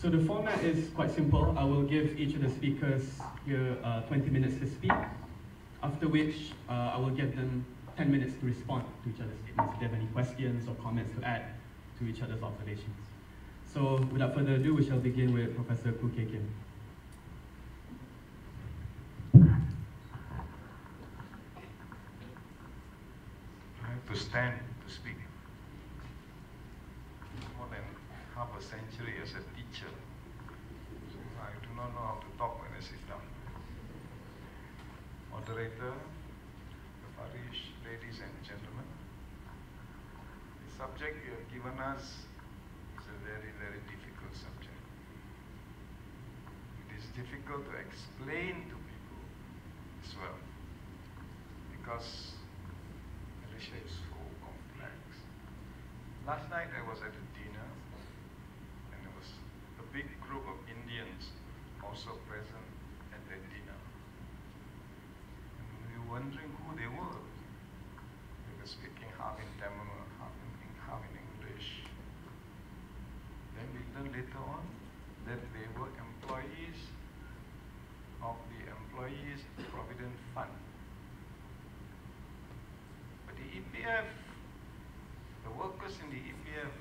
So the format is quite simple. I will give each of the speakers here 20 minutes to speak, after which I will give them 10 minutes to respond to each other's statements if they have any questions or comments to add to each other's observations. So without further ado, we shall begin with Professor Khoo. I have to stand to speak. More than half a century as a teacher, so I do not know how to talk when I sit down. Moderator, Farish, ladies and gentlemen, the subject you have given us is a very, very difficult subject. It is difficult to explain to people as well, because Malaysia is so complex. Last night I was at a dinner, and there was a big group of Indians also present at that dinner. And we were wondering who they were. They were speaking half in Tamil, half in English. Then we learned later on that they were employees of the Employees Provident Fund. But the EPF, the workers in the EPF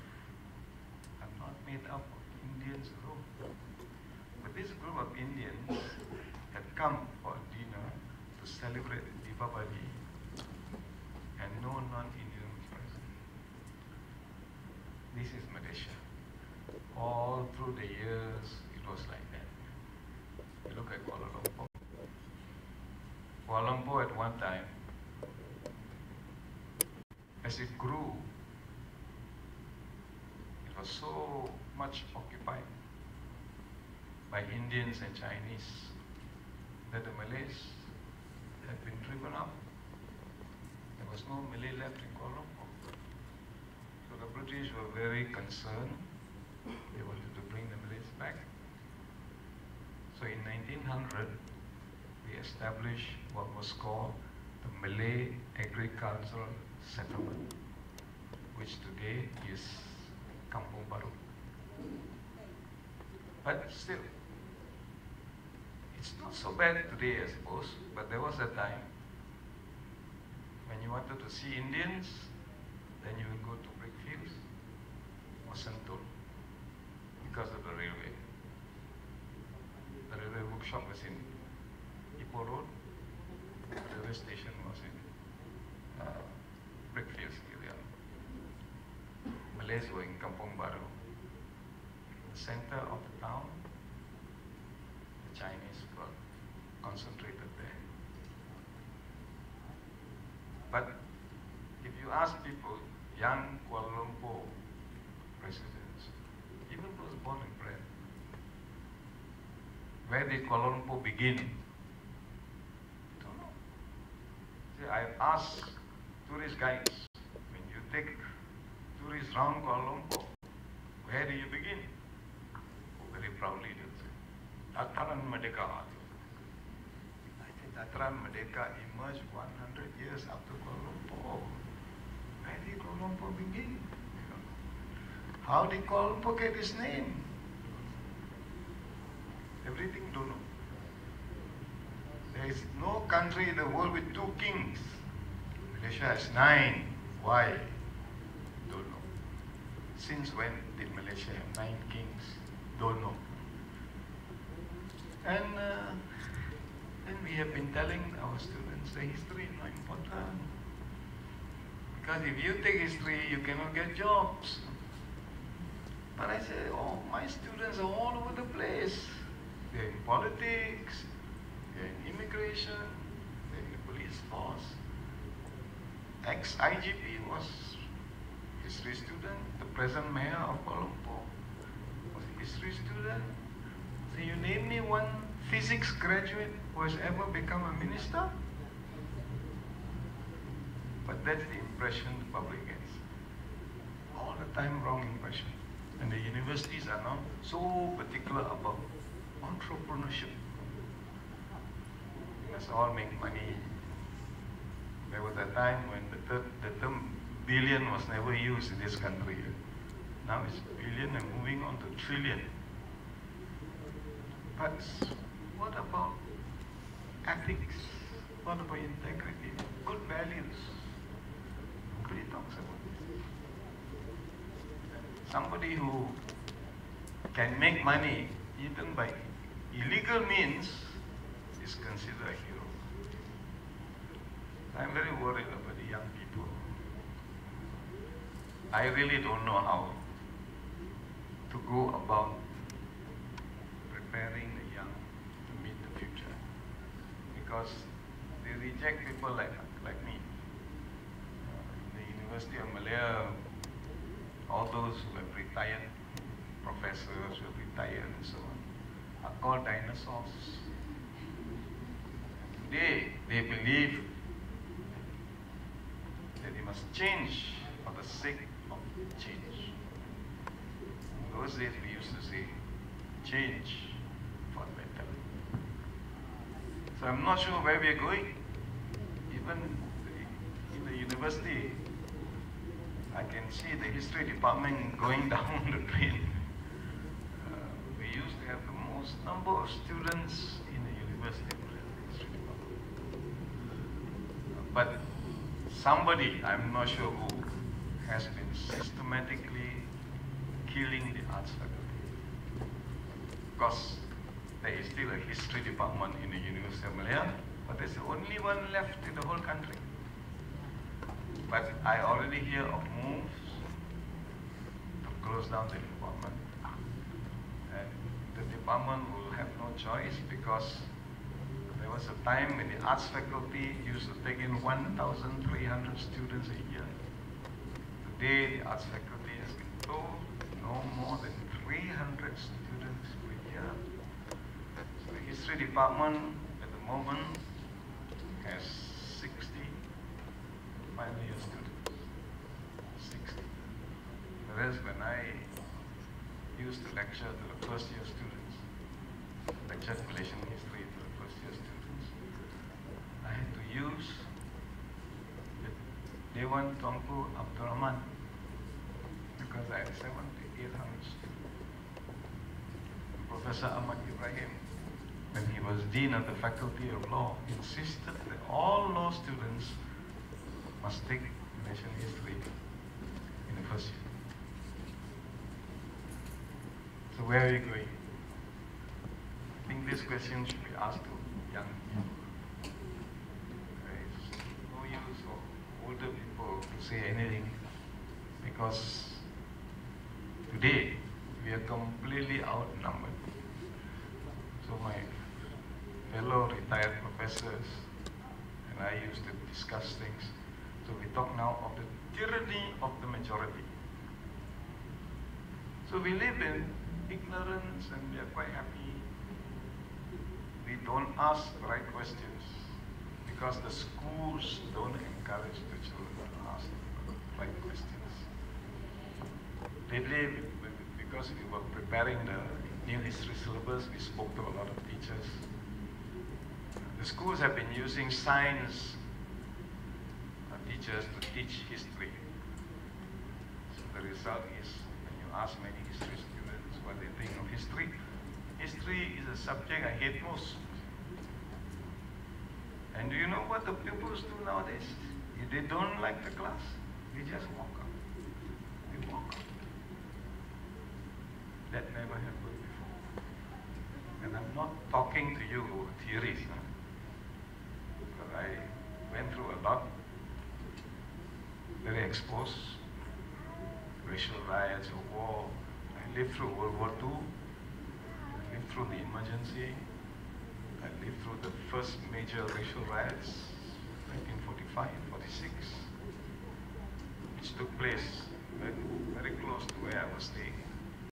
are not made up of Indians alone. But this group of Indians had come for a dinner to celebrate Deepavali, and no non-Indian was present. This is Malaysia. All through the years, it was like that. You look at Kuala Lumpur. Kuala Lumpur at one time, as it grew, it was so much occupied by Indians and Chinese that the Malays had been driven up. There was no Malay left in Kuala Lumpur. So the British were very concerned. They wanted to bring the Malays back. So in 1900, we established what was called the Malay Agricultural Settlement, which today is Kampung Baru. But still, it's not so bad today, I suppose, but there was a time when you wanted to see Indians, then you would go to Brickfields or Sentul because of the railway. The railway workshop was in Ipoh Road, the railway station was in Brickfields area. Malays were in Kampung Baru. The center of the town, the Chinese were concentrated there. But if you ask people, young Kuala Lumpur residents, even those born and bred, where did Kuala Lumpur begin? Don't know. See, I've asked tourist guides, when you take tourists around Kuala Lumpur, where do you begin? Very proudly they'll say, Dataran Merdeka. I think Dataran Merdeka emerged 100 years after Kuala Lumpur. Where did Kuala Lumpur begin? How did Kuala Lumpur get its name? Everything don't know. There is no country in the world with 2 kings. Malaysia has 9. Why? Don't know. Since when did Malaysia have 9 kings? Don't know. And then we have been telling our students the history is not important. Because if you take history, you cannot get jobs. But I say, oh, my students are all over the place. They're in politics, they're in immigration, they're in the police force. Ex-IGP was a history student. The present mayor of Kuala Lumpur was a history student. So you name me one physics graduate who has ever become a minister? But that's the impression the public gets. All the time wrong impression. And the universities are now so particular about entrepreneurship. Let's all make money. There was a time when the term billion was never used in this country. Now it's billion and moving on to trillion. But what about ethics? What about integrity? Good values? Nobody talks about this. Somebody who can make money even by illegal means is considered a hero. I'm very worried about the young people. I really don't know how to go about preparing the young to meet the future, because they reject people like me. In the University of Malaya, all those who have retired, professors who have retired and so on, are called dinosaurs. Today, they believe that they must change for the sake of change. In those days, we used to say, change for better. So I'm not sure where we are going. Even in the university, I can see the history department going down the drain. We used to have the most number of students in the university history department. But somebody, I'm not sure who, has been systematically killing the arts faculty. Because there is still a history department in the University of Malaya, but there's the only one left in the whole country. But I already hear of moves to close down the department. And the department will have no choice, because there was a time when the arts faculty used to take in 1,300 students a year. Today, the arts faculty has been told no more than 300 students per year. So the history department at the moment has 60 final year students. 60. Whereas when I used to lecture to the first year students, lectured Malaysian history to the first year students, I had to use the Dewan Tuanku Abdul Rahman, because I had 700 to 800 students. Professor Ahmad, when he was Dean of the Faculty of Law, insisted that all law students must take Malaysian history in the first year. So where are you going? I think this question should be asked to young people. There is no use for older people to say anything, because today we are completely outnumbered. So my fellow retired professors and I used to discuss things. So we talk now of the tyranny of the majority. So we live in ignorance and we are quite happy. We don't ask the right questions because the schools don't encourage the children to ask the right questions. Lately, because we were preparing the new history syllabus, we spoke to a lot of teachers. The schools have been using science teachers to teach history. So the result is, when you ask many history students what they think of history, history is a subject I hate most. And do you know what the pupils do nowadays? If they don't like the class, they just walk out. They walk out. That never happened before. And I'm not talking to you theories, huh? But I went through a lot, very exposed, racial riots, war. I lived through World War II. I lived through the emergency. I lived through the first major racial riots, 1945, 46, which took place very, very close to where I was staying.